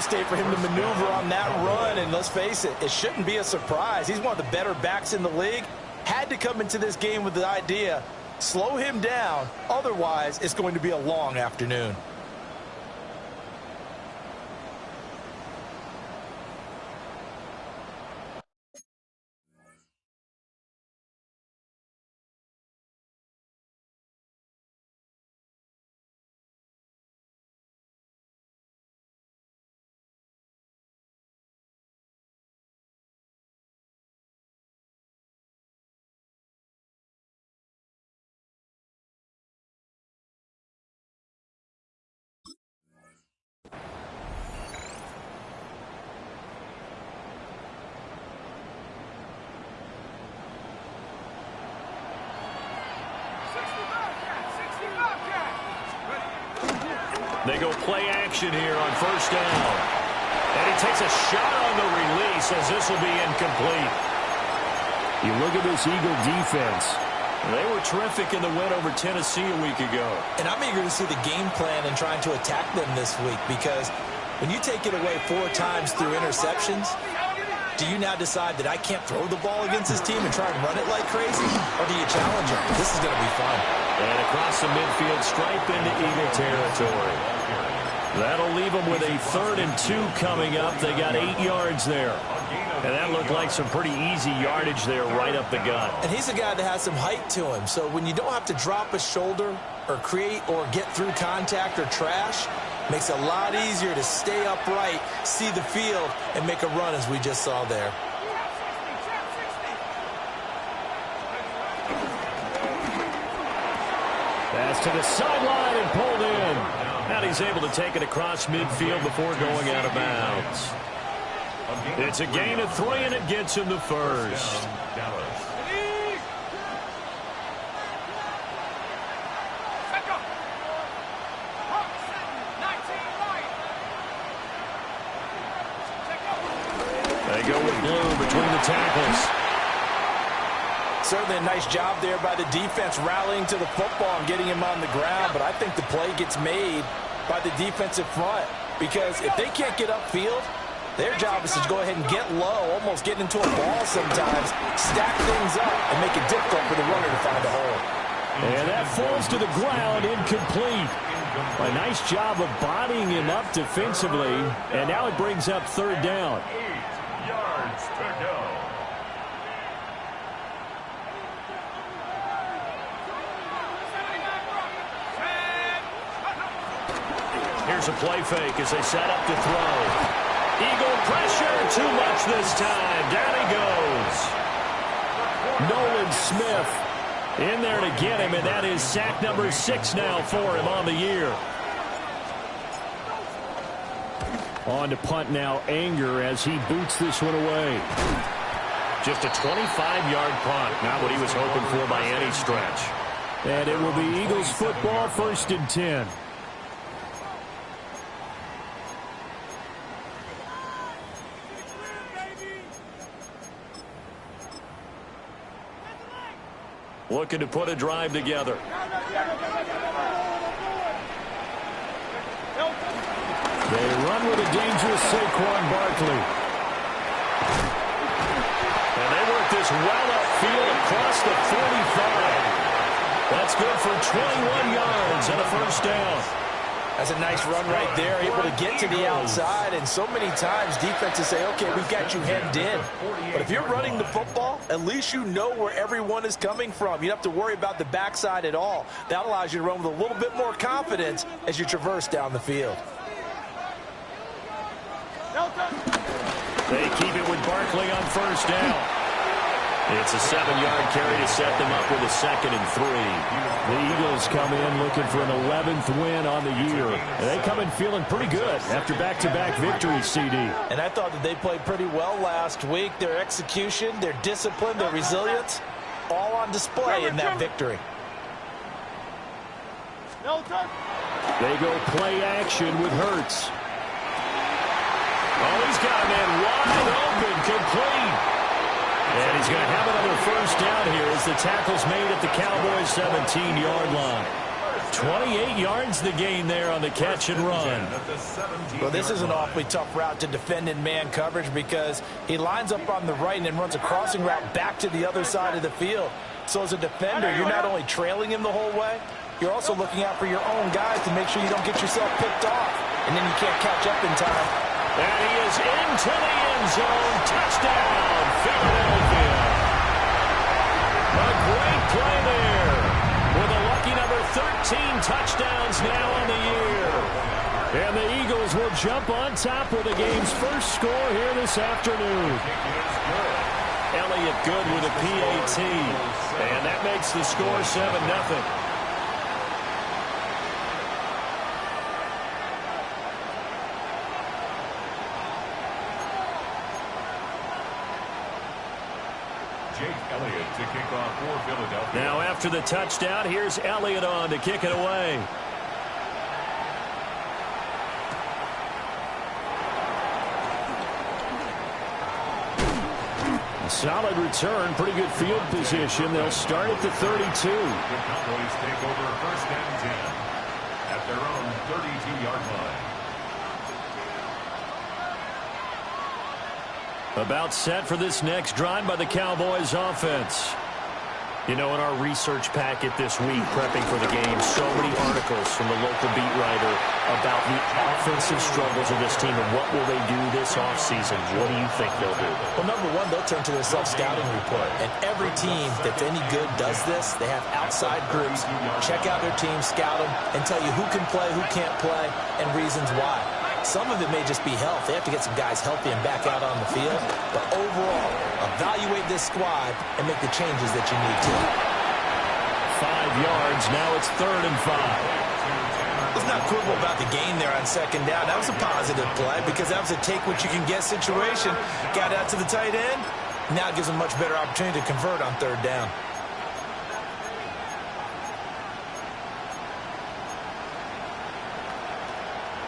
estate for him to maneuver on that run, and let's face it, it shouldn't be a surprise. He's one of the better backs in the league. Had to come into this game with the idea, slow him down, otherwise it's going to be a long afternoon. They go play action here on first down. And he takes a shot on the release as this will be incomplete. You look at this Eagle defense. They were terrific in the win over Tennessee a week ago. And I'm eager to see the game plan and trying to attack them this week, because when you take it away 4 times through interceptions, do you now decide that I can't throw the ball against this team and try and run it like crazy? Or do you challenge them? This is going to be fun. And across the midfield stripe into Eagle territory. That'll leave them with a 3rd and 2 coming up. They got 8 yards there. And that looked like some pretty easy yardage there right up the gut. And he's a guy that has some height to him. So when you don't have to drop a shoulder or create or get through contact or trash, makes it a lot easier to stay upright, see the field, and make a run as we just saw there. Pass to the sideline and pulled in. And he's able to take it across midfield before going out of bounds. It's a gain of 3, and it gets him the first. They go with blue between the tackles. Certainly a nice job there by the defense rallying to the football and getting him on the ground, but I think the play gets made by the defensive front, because if they can't get upfield, their job is to go ahead and get low, almost get into a ball sometimes, stack things up, and make it difficult for the runner to find a hole. And that falls to the ground, incomplete. A nice job of bodying him up defensively, and now it brings up 3rd down. 8 yards to go. Here's a play fake as they set up to throw. Eagle pressure, too much this time. Down he goes. Nolan Smith in there to get him, and that is sack number 6 now for him on the year. On to punt now, Anger, as he boots this one away. Just a 25-yard punt, not what he was hoping for by any stretch. And it will be Eagles football, 1st and 10. Looking to put a drive together. They run with a dangerous Saquon Barkley. And they work this well upfield across the 45. That's good for 21 yards and a 1st down. That's a nice run right there, able to get to the outside, and so many times defenses say, okay, we've got you hemmed in. But if you're running the football, at least you know where everyone is coming from. You don't have to worry about the backside at all. That allows you to run with a little bit more confidence as you traverse down the field. They keep it with Barkley on 1st down. It's a 7-yard carry to set them up with a 2nd and 3. The Eagles come in looking for an 11th win on the year. And they come in feeling pretty good after back-to-back victories, CD. And I thought that they played pretty well last week. Their execution, their discipline, their resilience, all on display in that victory. They go play action with Hurts. Oh, he's got a man wide open, complete. And he's going to have another 1st down here as the tackle's made at the Cowboys' 17-yard line. 28 yards the gain there on the catch and run. Well, this is an awfully tough route to defend in man coverage because he lines up on the right and then runs a crossing route back to the other side of the field. So as a defender, you're not only trailing him the whole way, you're also looking out for your own guys to make sure you don't get yourself picked off. And then you can't catch up in time. And he is into the end zone. Touchdown, Philadelphia. A great play there. With a lucky number 13 touchdowns now on the year. And the Eagles will jump on top with the game's first score here this afternoon. Elliott good with a PAT. And that makes the score 7-0. To kick off for Philadelphia. Now after the touchdown, here's Elliott on to kick it away. A solid return, pretty good field position. They'll start at the 32. The Cowboys take over first and 10 at their own 32-yard line. About set for this next drive by the Cowboys offense. You know, in our research packet this week, prepping for the game, so many articles from the local beat writer about the offensive struggles of this team and what will they do this offseason. What do you think they'll do? Well, number one, they'll turn to their self-scouting report. And every team that's any good does this. They have outside groups, check out their team, scout them, and tell you who can play, who can't play, and reasons why. Some of it may just be health. They have to get some guys healthy and back out on the field. But overall, evaluate this squad and make the changes that you need to. 5 yards. Now it's 3rd and 5. Let's not quibble about the gain there on 2nd down. That was a positive play because that was a take-what-you-can-get situation. Got out to the tight end. Now it gives them a much better opportunity to convert on 3rd down.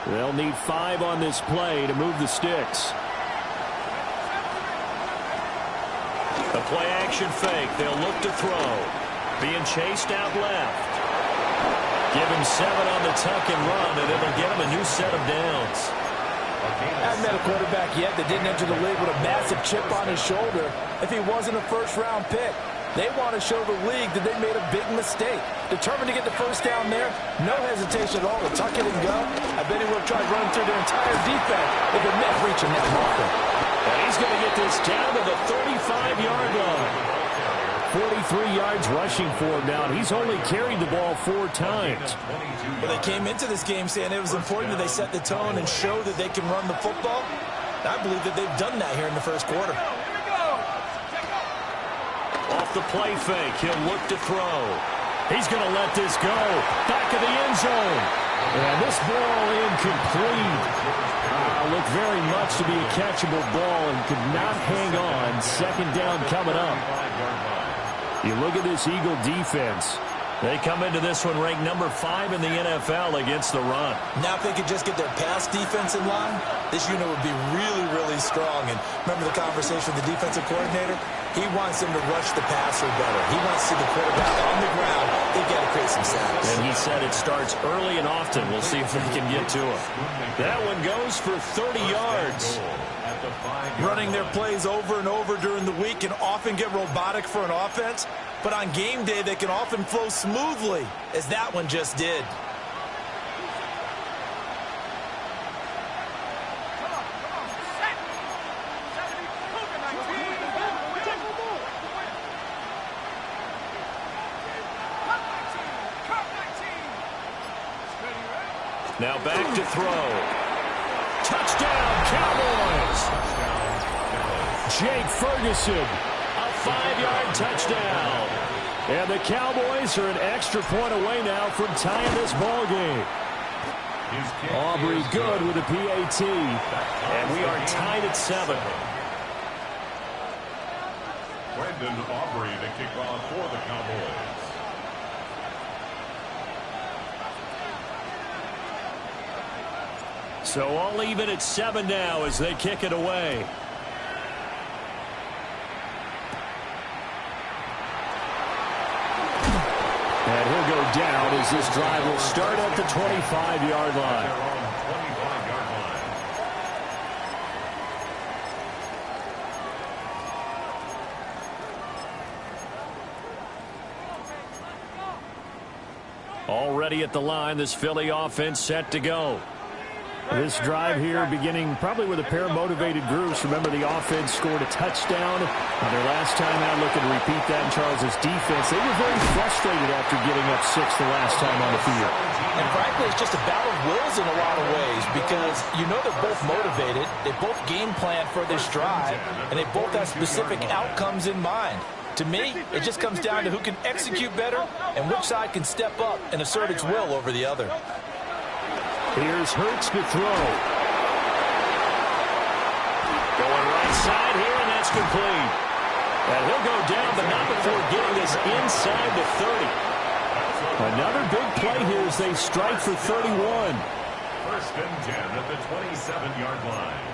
They'll need 5 on this play to move the sticks. A play-action fake. They'll look to throw. Being chased out left. Give him 7 on the tuck and run, and it'll get him a new set of downs. I haven't met a quarterback yet that didn't enter the league with a massive chip on his shoulder if he wasn't a first-round pick. They want to show the league that they made a big mistake. Determined to get the first down there, no hesitation at all to tuck it and go. I bet he would have tried running through their entire defense if it meant reaching that marker. And he's going to get this down to the 35-yard line. 43 yards rushing for him now, and he's only carried the ball 4 times. Well, they came into this game saying it was important that they set the tone and show that they can run the football. I believe that they've done that here in the first quarter. Off the play fake, he'll look to throw. He's going to let this go. Back of the end zone. And this ball incomplete. Looked very much to be a catchable ball and could not hang on. 2nd down coming up. You look at this Eagle defense. They come into this one ranked number 5 in the NFL against the run. Now if they could just get their pass defense in line, this unit would be really, really strong. And remember the conversation with the defensive coordinator? He wants them to rush the passer better. He wants to see the quarterback on the ground. They've got to create some sacks. And he said it starts early and often. We'll see if they can get to him. That one goes for 30 yards. Running their plays over and over during the week can often get robotic for an offense, but on game day they can often flow smoothly, as that one just did. Now back to throw. Touchdown, Cowboys! Jake Ferguson, a 5-yard touchdown. And the Cowboys are an extra point away now from tying this ball game. Aubrey good with a PAT. And we are tied at 7. Brandon Aubrey to kick off for the Cowboys. So all even at 7 now as they kick it away. And he'll go down as this drive will start at the 25-yard line. Already at the line, this Philly offense set to go. This drive here beginning probably with a pair of motivated groups. Remember, the offense scored a touchdown on their last time out, looking to repeat that in Charles's defense. They were very frustrated after getting up 6 the last time on the field. And frankly, it's just a battle of wills in a lot of ways because you know they're both motivated, they both game plan for this drive, and they both have specific outcomes in mind. To me, it just comes down to who can execute better and which side can step up and assert its will over the other. Here's Hurts to throw. Going right side here, and that's complete. And he'll go down, but not before getting this inside the 30. Another big play here as they strike for 31. First and 10 at the 27-yard line.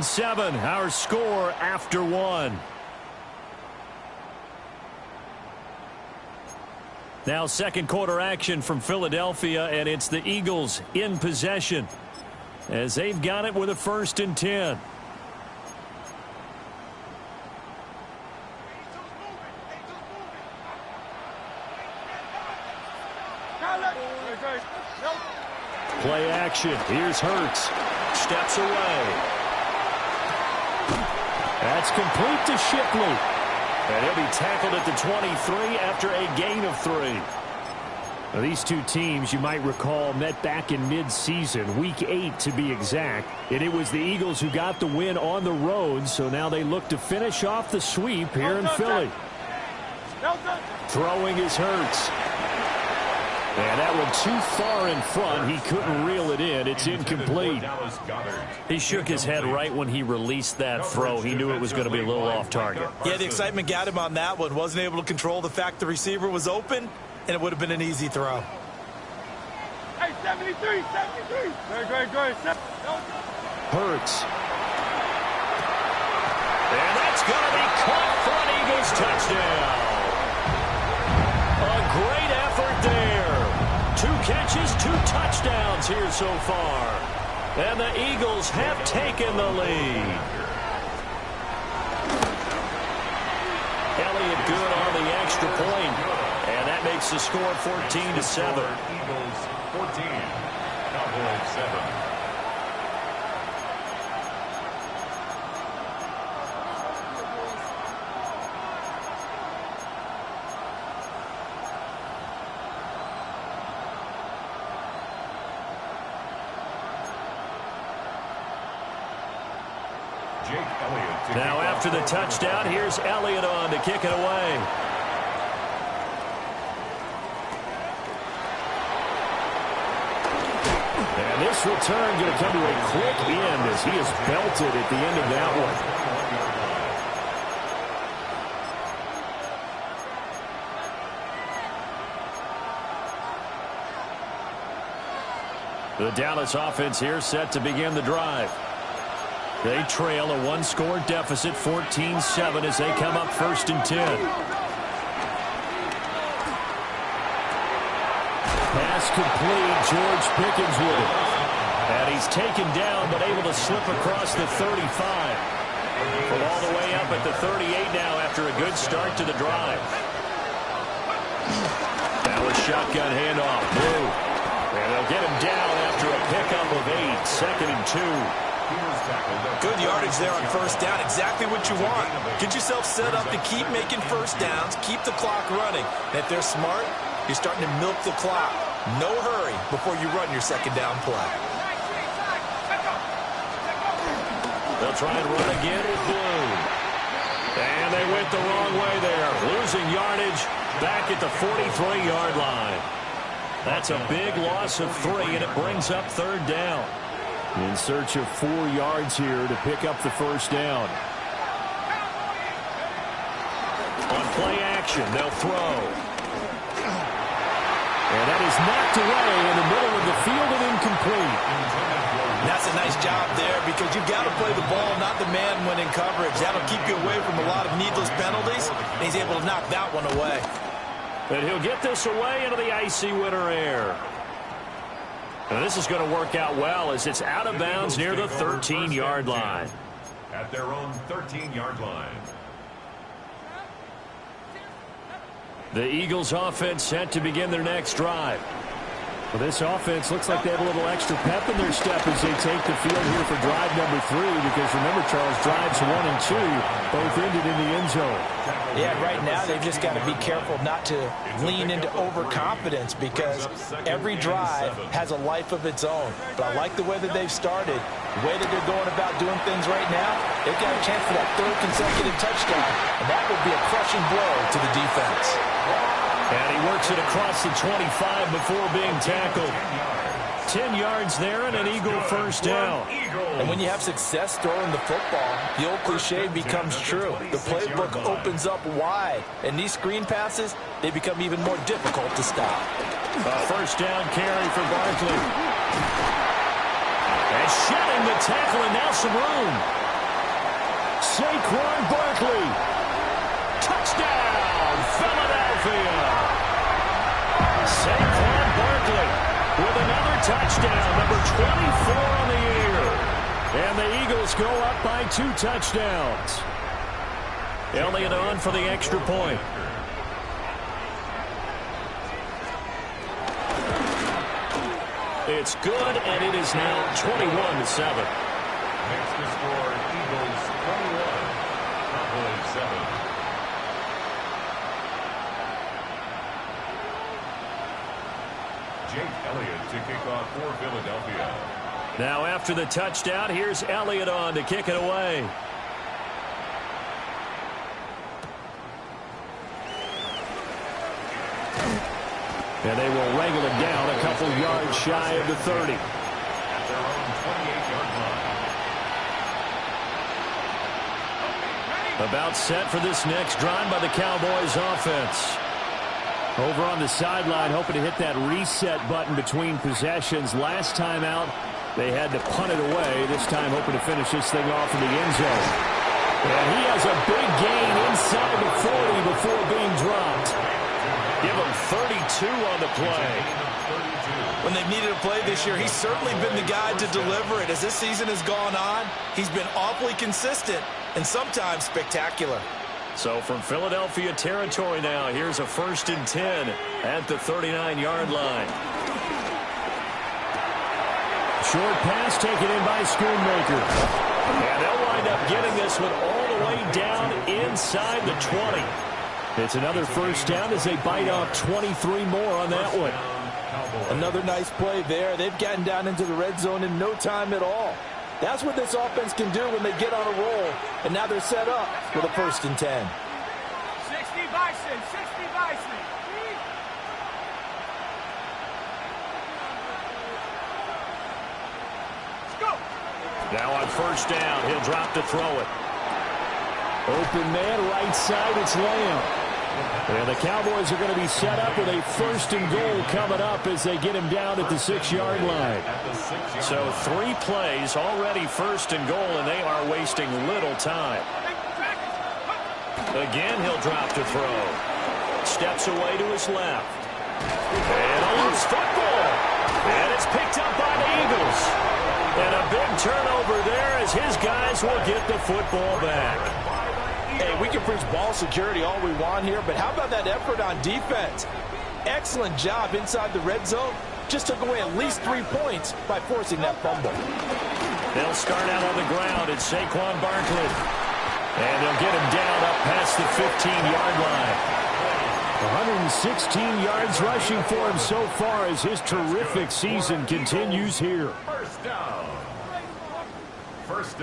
Seven, our score after one. Now second quarter action from Philadelphia, and it's the Eagles in possession as they've got it with a 1st and 10. Play action. Here's Hurts. Steps away. That's complete to Shipley. And he'll be tackled at the 23 after a gain of 3. Now, these two teams, you might recall, met back in mid-season, week 8 to be exact. And it was the Eagles who got the win on the road, so now they look to finish off the sweep here in Philly. Throwing is Hurts. And that one too far in front. He couldn't reel it in. It's incomplete. He shook his head right when he released that throw. He knew it was going to be a little off target. Yeah, the excitement got him on that one. Wasn't able to control the fact the receiver was open, and it would have been an easy throw. Hey, 73. Great. Hurts. And that's going to be caught for an Eagles touchdown. A great effort there. 2 catches, 2 touchdowns here so far. And the Eagles have taken the lead. Elliott good on the extra point. And that makes the score 14-7. Eagles 14, Cowboys 7. Now after the touchdown, here's Elliott on to kick it away. And this return going to come to a quick end as he is belted at the end of that one. The Dallas offense here set to begin the drive. They trail a 1-score deficit, 14-7, as they come up 1st and 10. Pass complete. George Pickens with it. And he's taken down, but able to slip across the 35. From all the way up at the 38 now after a good start to the drive. That was shotgun handoff. Blue. And they'll get him down after a pickup of 8. 2nd and 2. Good yardage there on 1st down. Exactly what you want. Get yourself set up to keep making 1st downs, keep the clock running. And if they're smart, you're starting to milk the clock. No hurry before you run your 2nd down play. They'll try and run again with Blue. And they went the wrong way there. Losing yardage back at the 43-yard line. That's a big loss of 3, and it brings up 3rd down. In search of 4 yards here to pick up the 1st down. On play action, they'll throw. And that is knocked away in the middle of the field and incomplete. And that's a nice job there because you've got to play the ball, not the man when in coverage. That'll keep you away from a lot of needless penalties, and he's able to knock that one away. And he'll get this away into the icy winter air. And this is going to work out well as it's out of bounds near the 13-yard line. At their own 13-yard line. The Eagles offense set to begin their next drive. Well, this offense looks like they have a little extra pep in their step as they take the field here for drive number 3, because remember, Charles, drives 1 and 2 both ended in the end zone. Yeah, right now they've just got to be careful not to lean into overconfidence because every drive has a life of its own. But I like the way that they've started. The way that they're going about doing things right now, they've got a chance for that 3rd consecutive touchdown, and that would be a crushing blow to the defense. And he works it across the 25 before being tackled. 10 yards there and an Eagle first down. And when you have success throwing the football, the old cliche becomes true. The playbook opens up wide, and these screen passes, they become even more difficult to stop. A first down carry for Barkley. And shedding the tackle, and now some room. Saquon Barkley. Touchdown, Philadelphia. Saquon Barkley with another touchdown, number 24 on the year. And the Eagles go up by 2 touchdowns. Elliott on for the extra point. It's good, and it is now 21-7. Next to score, Eagles 21, Cowboys 7. Jake Elliott to kick off for Philadelphia. Now after the touchdown, here's Elliott on to kick it away. And they will wrangle it down a couple yards shy of the 30. At their own 28-yard line. About set for this next drive by the Cowboys offense. Over on the sideline, hoping to hit that reset button between possessions. Last time out, they had to punt it away. This time, hoping to finish this thing off in the end zone. And he has a big gain inside the 40 before being dropped. Give him 32 on the play. When they've needed a play this year, he's certainly been the guy to deliver it. As this season has gone on, he's been awfully consistent and sometimes spectacular. So from Philadelphia territory now, here's a 1st and 10 at the 39-yard line. Short pass taken in by Schoonmaker. And they'll wind up getting this one all the way down inside the 20. It's another first down as they bite off 23 more on that one. Another nice play there. They've gotten down into the red zone in no time at all. That's what this offense can do when they get on a roll. And now they're set up for the 1st and 10. 60 Bison, 60 Bison. Let's go. Now on first down, he'll drop to throw it. Open man, right side, it's Lamb. And the Cowboys are going to be set up with a 1st and goal coming up as they get him down at the 6-yard line. So 3 plays already 1st and goal, and they are wasting little time. Again, he'll drop to throw. Steps away to his left. And a loose football. And it's picked up by the Eagles. And a big turnover there as his guys will get the football back. Hey, we can preach ball security all we want here, but how about that effort on defense? Excellent job inside the red zone. Just took away at least 3 points by forcing that fumble. They'll start out on the ground. It's Saquon Barkley. And they'll get him down up past the 15-yard line. 116 yards rushing for him so far as his terrific season continues here. First down.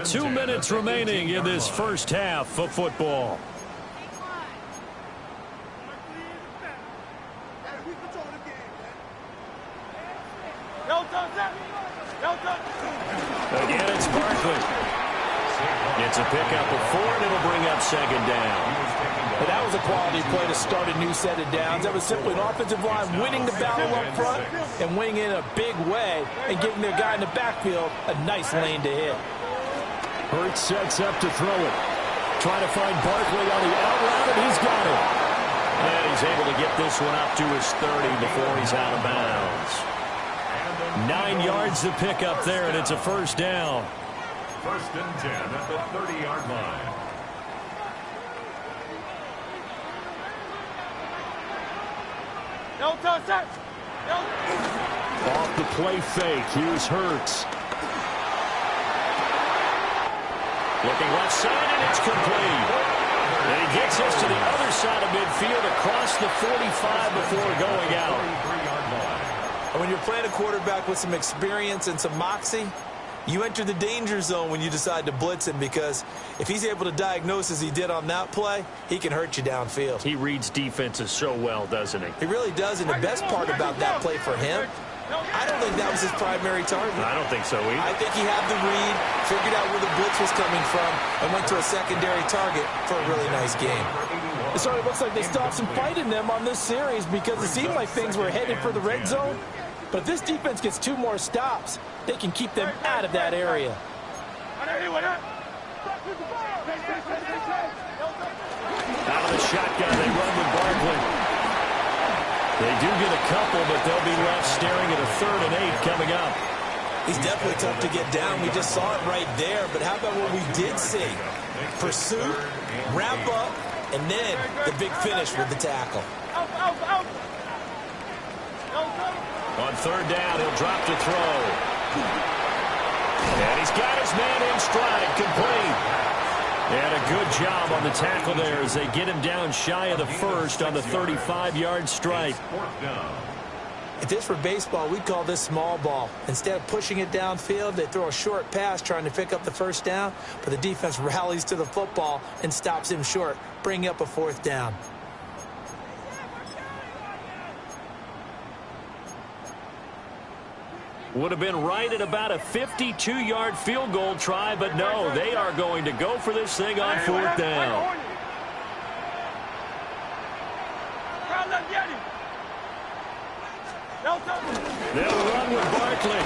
2 minutes remaining in this first half of football. Again, Again, it's Barkley. It's a pickup of 4, and it'll bring up second down. But that was a quality play to start a new set of downs. That was simply an offensive line winning the battle up front and winning in a big way and giving their guy in the backfield a nice lane to hit. Hurts sets up to throw it. Trying to find Barkley on the out route, and he's got it. And he's able to get this one up to his 30 before he's out of bounds. 9 yards to pick up there, and it's a first down. First and 10 at the 30-yard line. Off the play fake. Here's Hurts. Looking left side, and it's complete. And he gets us to the other side of midfield across the 45 before going out. And when you're playing a quarterback with some experience and some moxie, you enter the danger zone when you decide to blitz him, because if he's able to diagnose as he did on that play, he can hurt you downfield. He reads defenses so well, doesn't he? He really does, and the best part about that play for him, I don't think that was his primary target. I don't think so either. I think he had the read, figured out where the blitz was coming from, and went to a secondary target for a really nice game. So it looks like they stopped some fight in them on this series, because it seemed like things were headed for the red zone. But if this defense gets 2 more stops, they can keep them out of that area. Out of the shotgun, they run with Barkley. They do get a couple, but they'll be left staring at a 3rd and 8 coming up. He's definitely tough to get down. We just saw it right there. But how about what we did see? Pursuit, wrap up, and then the big finish with the tackle. On 3rd down, he'll drop to throw. And he's got his man in stride, complete. And a good job on the tackle there as they get him down shy of the 1st on the 35-yard strike. If this were baseball, we'd call this small ball. Instead of pushing it downfield, they throw a short pass trying to pick up the 1st down, but the defense rallies to the football and stops him short, bringing up a 4th down. Would have been right at about a 52-yard field goal try, but no, they are going to go for this thing on 4th down. They'll run with Barkley,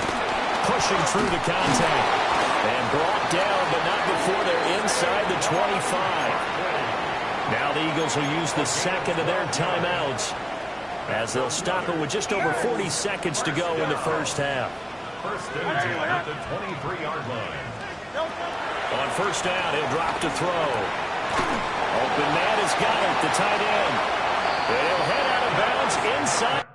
pushing through the contact. And brought down, but not before they're inside the 25. Now the Eagles will use the 2nd of their timeouts, as they'll stop it with just over 40 seconds to go in the 1st half. First and 10 at the 23-yard line. On 1st down, he'll drop to throw. Open man has got it, the tight end. And he'll head out of bounds inside.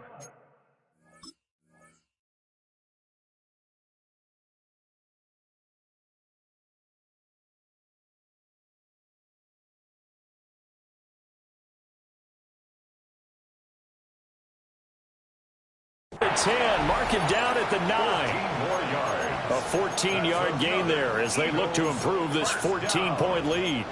At 10, mark him down at the 9. A 14-yard gain there as they look to improve this 14-point lead.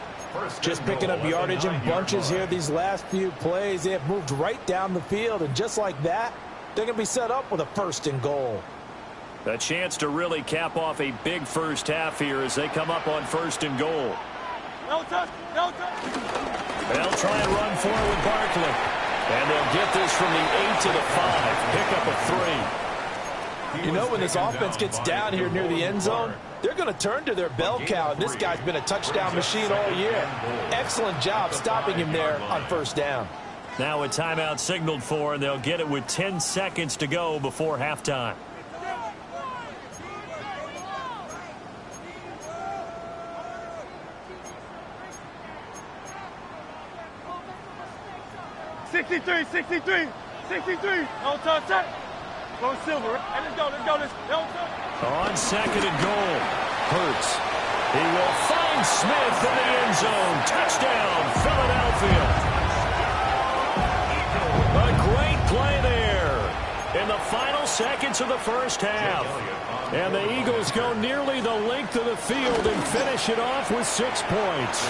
Just picking up yardage in bunches here these last few plays. They have moved right down the field, and just like that, they're going to be set up with a 1st and goal. A chance to really cap off a big 1st half here as they come up on 1st and goal. No touch, no touch. They'll try and run forward with Barkley. And they'll get this from the 8 to the 5. Pick up a 3. You know, when this offense gets down here near the end zone, they're going to turn to their bell cow, and this guy's been a touchdown machine all year. Excellent job stopping him there on 1st down. Now a timeout signaled for, and they'll get it with 10 seconds to go before halftime. $63, $63, $63. No touch, touch. Go silver. Hey, let's go, let's go. No touch. On 2nd and goal, Hurts. He will find Smith in the end zone. Touchdown, Philadelphia. A great play there in the final seconds of the 1st half. And the Eagles go nearly the length of the field and finish it off with 6 points.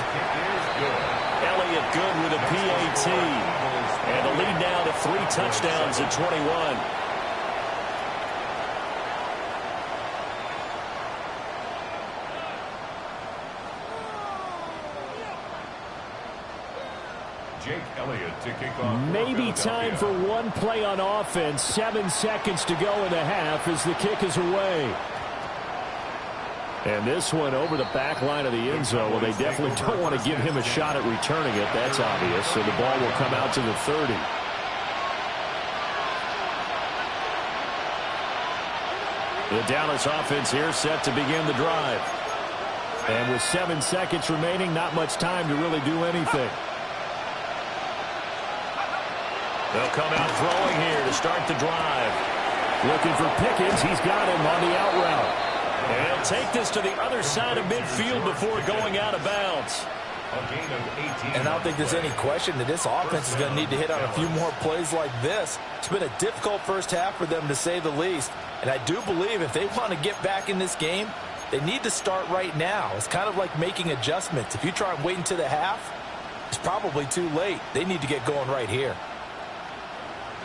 Elliott good with a PAT. And the lead now to 3 touchdowns at 21. Elliott to kick off. Maybe time for one play on offense. 7 seconds to go in the half as the kick is away. And this one over the back line of the end zone. Well, they definitely don't want to give him a shot at returning it. That's obvious. So the ball will come out to the 30. The Dallas offense here set to begin the drive. And with 7 seconds remaining, not much time to really do anything. They'll come out throwing here to start the drive. Looking for Pickens. He's got him on the out route. And he'll take this to the other side of midfield before going out of bounds. And I don't think there's any question that this offense is going to need to hit on a few more plays like this. It's been a difficult first half for them, to say the least. And I do believe if they want to get back in this game, they need to start right now. It's kind of like making adjustments. If you try and wait until the half, it's probably too late. They need to get going right here.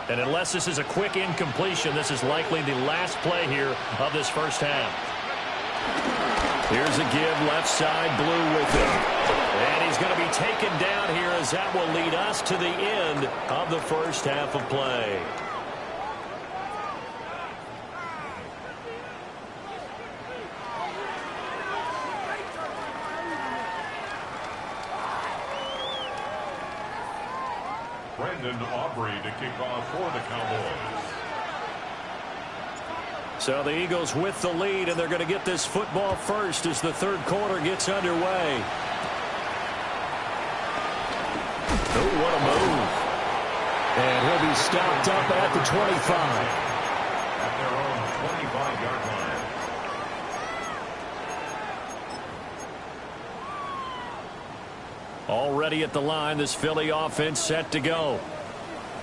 And unless this is a quick incompletion, this is likely the last play here of this first half. Here's a give, left side, Blue with it. And he's going to be taken down here as that will lead us to the end of the first half of play. Brandon Aubrey to kick off for the Cowboys. So the Eagles with the lead, and they're going to get this football first as the third quarter gets underway. Oh, what a move. And he'll be stopped up at the 25. At their own 25-yard line. Already at the line, this Philly offense set to go.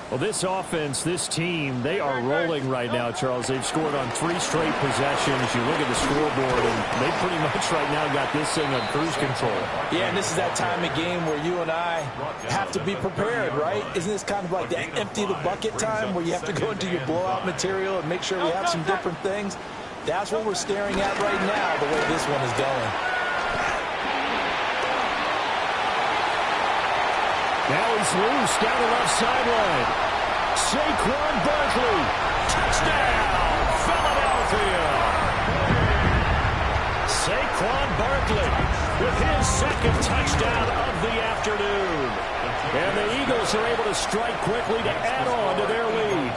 Well, this offense, this team, they are rolling right now, Charles. They've scored on 3 straight possessions. You look at the scoreboard, and they pretty much right now got this thing on cruise control. Yeah, and this is that time of game where you and I have to be prepared, right? Isn't this kind of like the empty the bucket time where you have to go into your blowout material and make sure we have some different things? That's what we're staring at right now, the way this one is going. Now he's loose down the left sideline. Saquon Barkley. Touchdown, Philadelphia. Saquon Barkley with his second touchdown of the afternoon. And the Eagles are able to strike quickly to add on to their lead.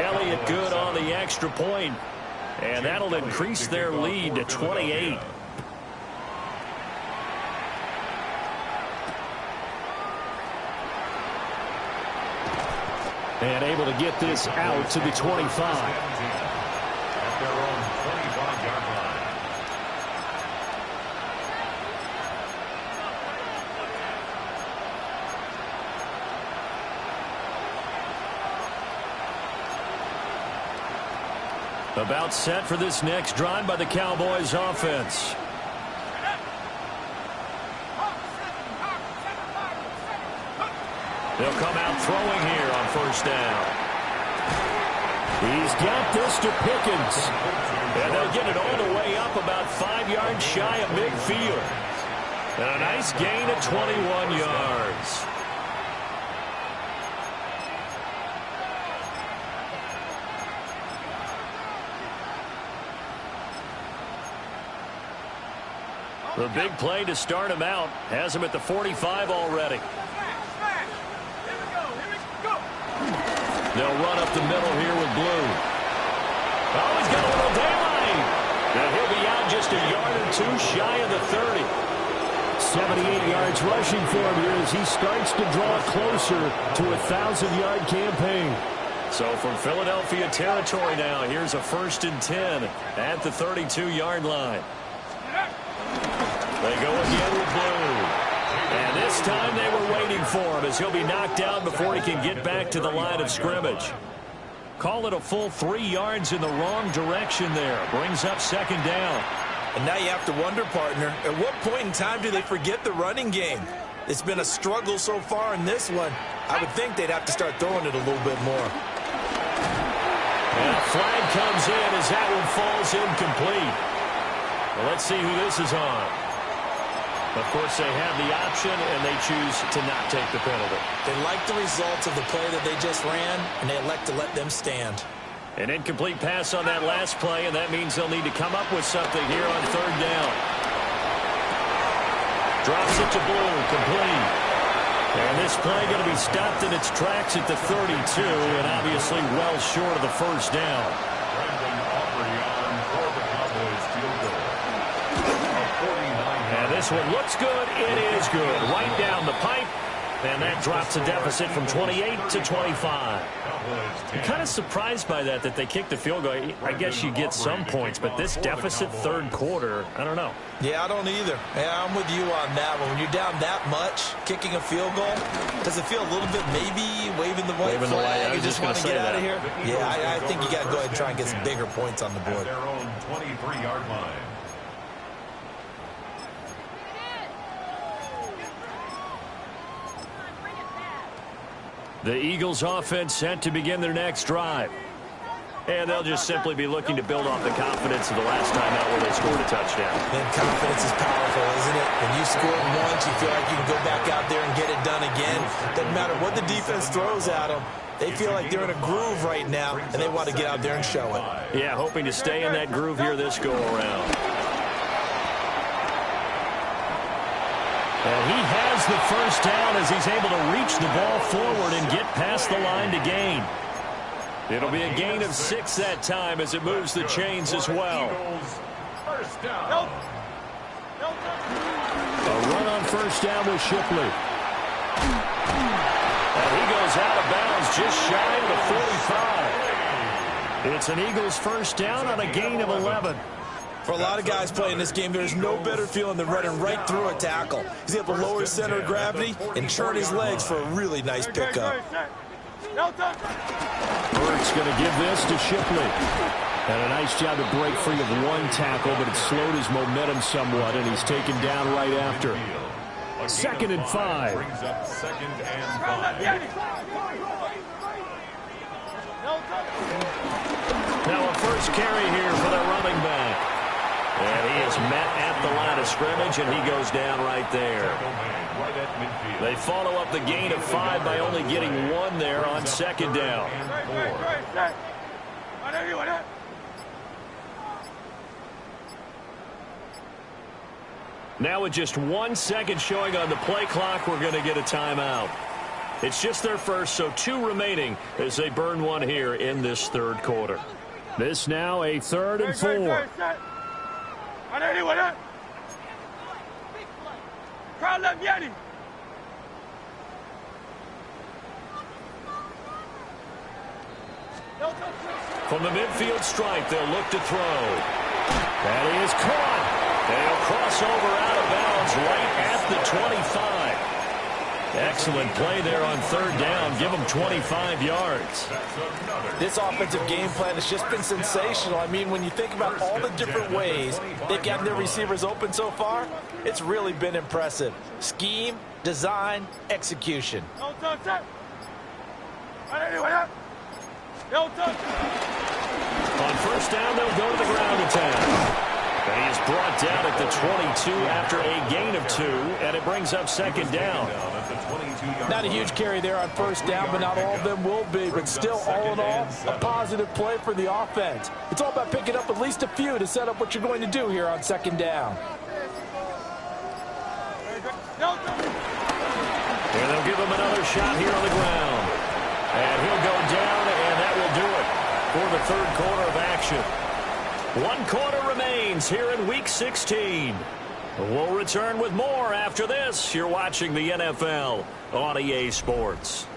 Elliott good on the extra point, and that'll increase their lead to 28. And able to get this out to the 25. At their own 25-yard line. About set for this next drive by the Cowboys offense. They'll come out throwing here on first down. He's got this to Pickens. And they'll get it all the way up about 5 yards shy of midfield. And a nice gain of 21 yards. The big play to start him out has him at the 45 already. They'll run up the middle here with Blue. Oh, he's got a little daylight. And he'll be out just a yard or 2 shy of the 30. 78 yards rushing for him here as he starts to draw closer to a 1,000-yard campaign. So from Philadelphia territory now, here's a 1st and 10 at the 32-yard line. They go again with Blue. And this time they were waiting for him as he'll be knocked down before he can get back to the line of scrimmage. Call it a full 3 yards in the wrong direction there. Brings up 2nd down. And now you have to wonder, partner, at what point in time do they forget the running game? It's been a struggle so far in this one. I would think they'd have to start throwing it a little bit more. And a flag comes in as that one falls incomplete. Well, let's see who this is on. Of course, they have the option, and they choose to not take the penalty. They like the results of the play that they just ran, and they elect to let them stand. An incomplete pass on that last play, and that means they'll need to come up with something here on third down. Drops it to Blue, complete. And this play going to be stopped in its tracks at the 32, and obviously well short of the first down. And this one looks good. It is good. Right down the pipe. And that drops a deficit from 28 to 25. I'm kind of surprised by that they kicked the field goal. I guess you get some points, but this deficit third quarter, I don't know. Yeah, I don't either. Yeah, I'm with you on that one. When you're down that much, kicking a field goal, does it feel a little bit maybe waving the white flag? You just want to get out of here? Yeah, I think you got to go ahead and try and get some bigger points on the board. Their own 23-yard line. The Eagles offense set to begin their next drive. And they'll just simply be looking to build off the confidence of the last time out where they scored a touchdown. And confidence is powerful, isn't it? When you scored once, you feel like you can go back out there and get it done again. Doesn't matter what the defense throws at them. They feel like they're in a groove right now, and they want to get out there and show it. Yeah, hoping to stay in that groove here this go-around. And he has the first down as he's able to reach the ball forward and get past the line to gain. It'll be a gain of 6 that time as it moves the chains as well. A run on first down with Shipley. And he goes out of bounds just shy of the 45. It's an Eagles first down on a gain of 11. For a lot of guys playing this game, there's no better feeling than running right through a tackle. He's able to lower his center of gravity and churn his legs for a really nice pickup. Burt's going to give this to Shipley. And a nice job to break free of one tackle, but it slowed his momentum somewhat, and he's taken down right after. 2nd and 5. Brings up 2nd and 5. Now a first carry here for the running back. And he is met at the line of scrimmage, and he goes down right there. They follow up the gain of 5 by only getting 1 there on 2nd down. Now with just 1 second showing on the play clock, we're going to get a timeout. It's just their first, so 2 remaining as they burn 1 here in this third quarter. This now a 3rd and 4. From the midfield stripe, they'll look to throw. That is caught. They'll cross over out of bounds right at the 25. Excellent play there on 3rd down. Give them 25 yards. This offensive game plan has just been sensational. I mean, when you think about all the different ways they've gotten their receivers open so far, it's really been impressive. Scheme, design, execution. On first down, they'll go to the ground attack. And he is brought down at the 22 after a gain of 2, and it brings up 2nd down. Not a huge carry there on first down, but not all of them will be. But still, all in all, a positive play for the offense. It's all about picking up at least a few to set up what you're going to do here on 2nd down. And they'll give him another shot here on the ground. And he'll go down, and that will do it for the third quarter of action. 1 quarter remains here in Week 16. We'll return with more after this. You're watching the NFL on EA Sports.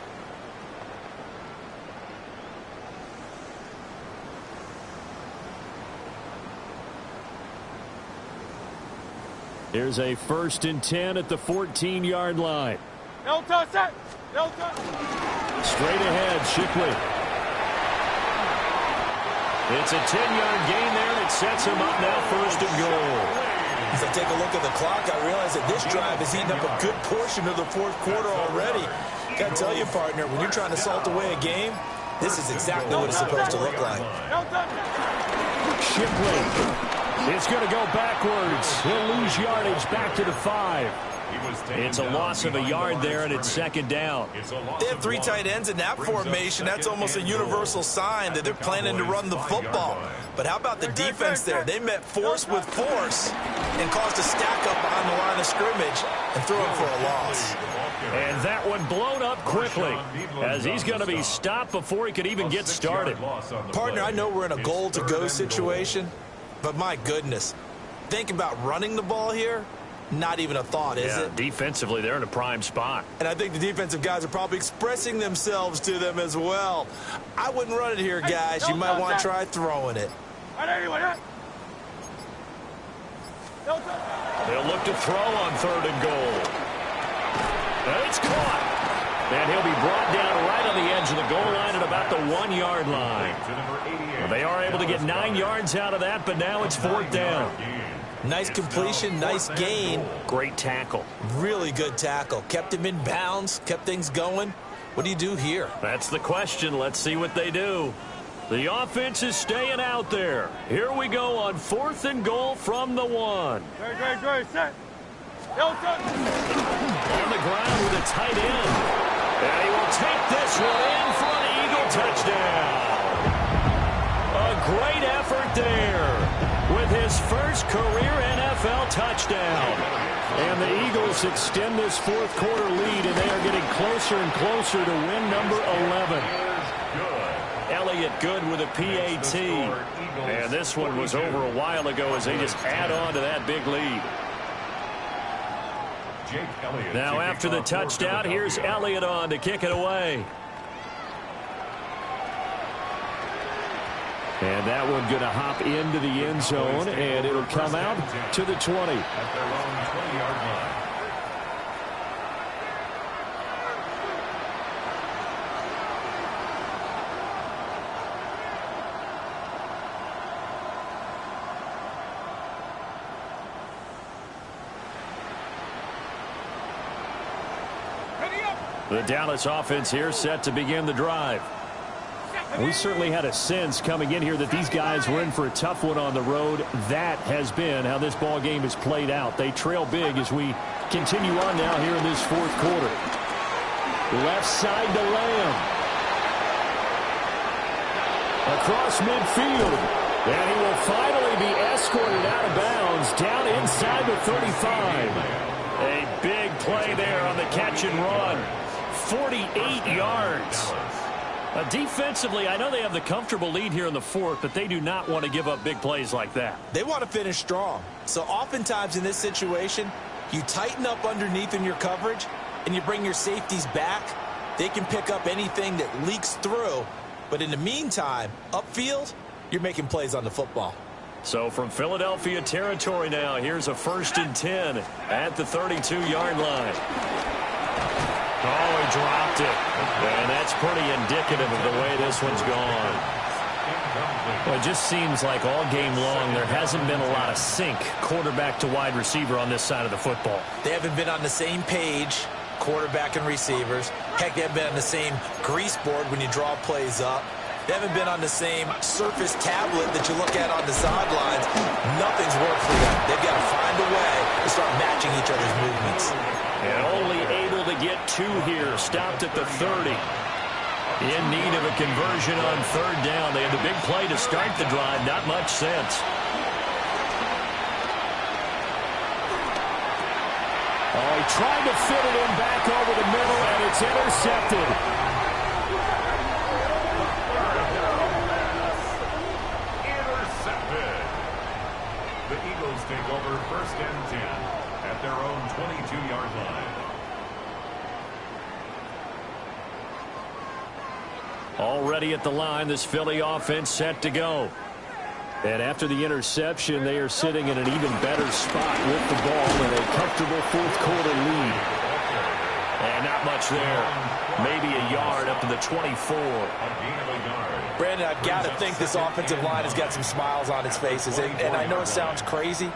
Here's a 1st and 10 at the 14-yard line. Straight ahead, Shipley. It's a 10-yard gain there, and it sets him up now 1st and goal. As I take a look at the clock, I realize that this drive has eaten up a good portion of the 4th quarter already. Got to tell you, partner, when you're trying to salt away a game, this is exactly what it's supposed to look like. Shipley. It's going to go backwards. He'll lose yardage back to the 5. It's a loss of a yard there, and it's second down. They have 3 tight ends in that formation. That's almost a universal sign that they're planning to run the football. But how about the defense there? They met force with force and caused a stack up behind the line of scrimmage and threw him for a loss. And that one blown up quickly as he's going to be stopped before he could even get started. Partner, I know we're in a goal-to-go situation, but my goodness, think about running the ball here. Not even a thought, is it? Defensively, they're in a prime spot. And I think the defensive guys are probably expressing themselves to them as well. I wouldn't run it here, guys. You might want to try throwing it. They'll look to throw on 3rd and goal. And it's caught. And he'll be brought down right on the edge of the goal line at about the 1-yard line. Well, they are able to get 9 yards out of that, but now it's 4th down. Nice completion, nice gain. Great tackle. Really good tackle. Kept him in bounds, kept things going. What do you do here? That's the question. Let's see what they do. The offense is staying out there. Here we go on 4th and goal from the 1. Great, set. On the ground with a tight end. And he will take this one in for an Eagle touchdown. A great effort there with his first career NFL touchdown. And the Eagles extend this 4th quarter lead, and they are getting closer and closer to win number 11. Elliott Good with a PAT. And this one was over a while ago as they just add on to that big lead. Now after the touchdown, here's Elliott on to kick it away. And that one going to hop into the end zone, and it'll come out to the 20. At their own 20-yard line. The Dallas offense here set to begin the drive. We certainly had a sense coming in here that these guys were in for a tough one on the road. That has been how this ball game has played out. They trail big as we continue on now here in this 4th quarter. Left side to Lamb. Across midfield. And he will finally be escorted out of bounds down inside the 35. A big play there on the catch and run. 48 yards. Defensively, I know they have the comfortable lead here in the 4th, but they do not want to give up big plays like that. They want to finish strong. So oftentimes in this situation, you tighten up underneath in your coverage, and you bring your safeties back. They can pick up anything that leaks through. But in the meantime, upfield, you're making plays on the football. So from Philadelphia territory now, here's a 1st and 10 at the 32-yard line. Oh, he dropped it. And that's pretty indicative of the way this one's gone. Well, it just seems like all game long there hasn't been a lot of sync quarterback to wide receiver on this side of the football. They haven't been on the same page, quarterback and receivers. Heck, they haven't been on the same grease board when you draw plays up. They haven't been on the same surface tablet that you look at on the sidelines. Nothing's worked for them. They've got to find a way to start matching each other's movements. And only able to get 2 here. Stopped at the 30. In need of a conversion on 3rd down. They had the big play to start the drive. Not much sense. Oh, he tried to fit it in back over the middle, and it's intercepted. The Eagles take over 1st and 10 at their own 22-yard line. Already at the line, this Philly offense set to go. And after the interception, they are sitting in an even better spot with the ball in a comfortable 4th quarter lead. And not much there. Maybe a yard up to the 24. Brandon, I've got to think this offensive line has got some smiles on its faces. And I know it sounds crazy,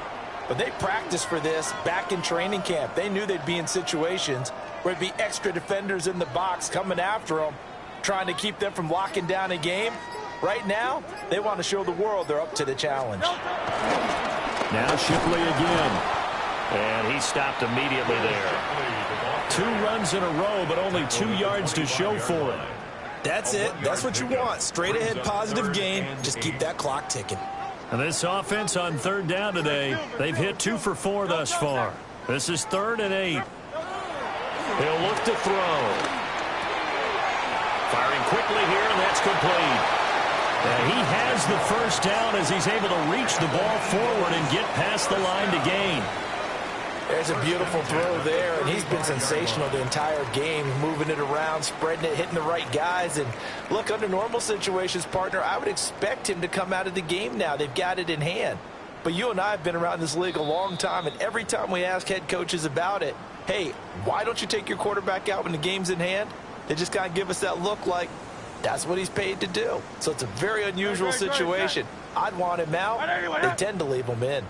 but they practiced for this back in training camp. They knew they'd be in situations where it'd be extra defenders in the box coming after them, trying to keep them from locking down a game. Right now, they want to show the world they're up to the challenge. Now Shipley again. And he stopped immediately there. 2 runs in a row, but only 2 yards to show for it. That's it. That's what you want. Straight ahead positive game. Just keep that clock ticking. And this offense on 3rd down today, they've hit 2 for 4 thus far. This is 3rd and 8. He'll look to throw. Firing quickly here, and that's complete. And he has the first down as he's able to reach the ball forward and get past the line to gain. There's a beautiful throw there, and he's been sensational the entire game, moving it around, spreading it, hitting the right guys. And look, under normal situations, partner, I would expect him to come out of the game now. They've got it in hand. But you and I have been around this league a long time, and every time we ask head coaches about it, hey, why don't you take your quarterback out when the game's in hand? They just kind of give us that look like that's what he's paid to do. So it's a very unusual situation. I'd want him out. They tend to leave him in.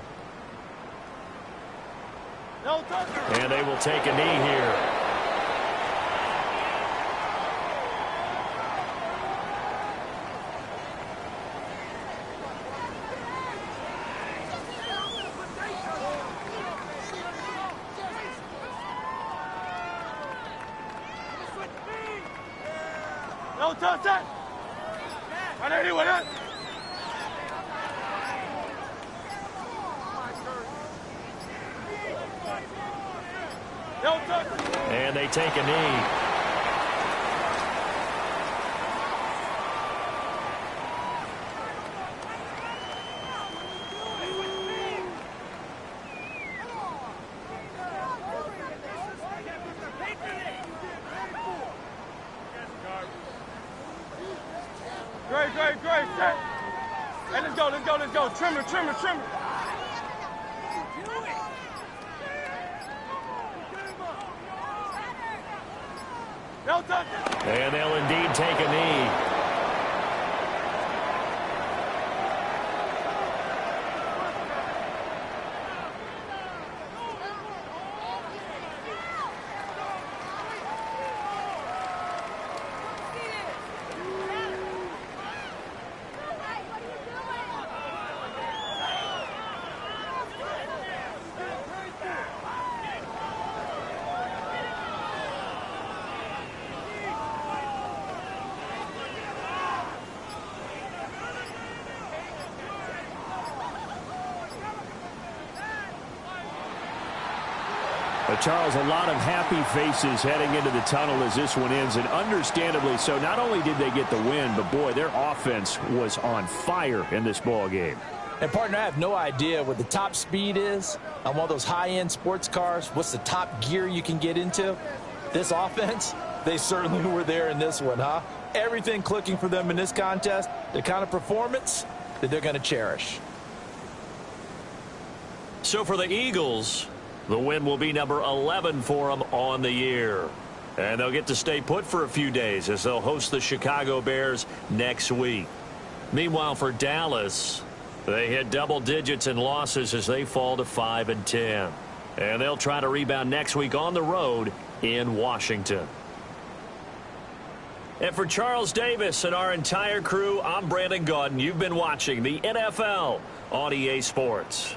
And they will take a knee here. No touch that. And they take a knee. Great. Set. Hey, let's go. Trimmer. No touch. And they'll indeed take a knee. But Charles, a lot of happy faces heading into the tunnel as this one ends, and understandably so. Not only did they get the win, but boy, their offense was on fire in this ball game. And partner, I have no idea what the top speed is on one of those high-end sports cars. What's the top gear you can get into? This offense, they certainly were there in this one, huh? Everything clicking for them in this contest, the kind of performance that they're going to cherish. So for the Eagles, the win will be number 11 for them on the year. And they'll get to stay put for a few days as they'll host the Chicago Bears next week. Meanwhile, for Dallas, they hit double digits in losses as they fall to 5-10. And they'll try to rebound next week on the road in Washington. And for Charles Davis and our entire crew, I'm Brandon Gaudin. You've been watching the NFL on EA Sports.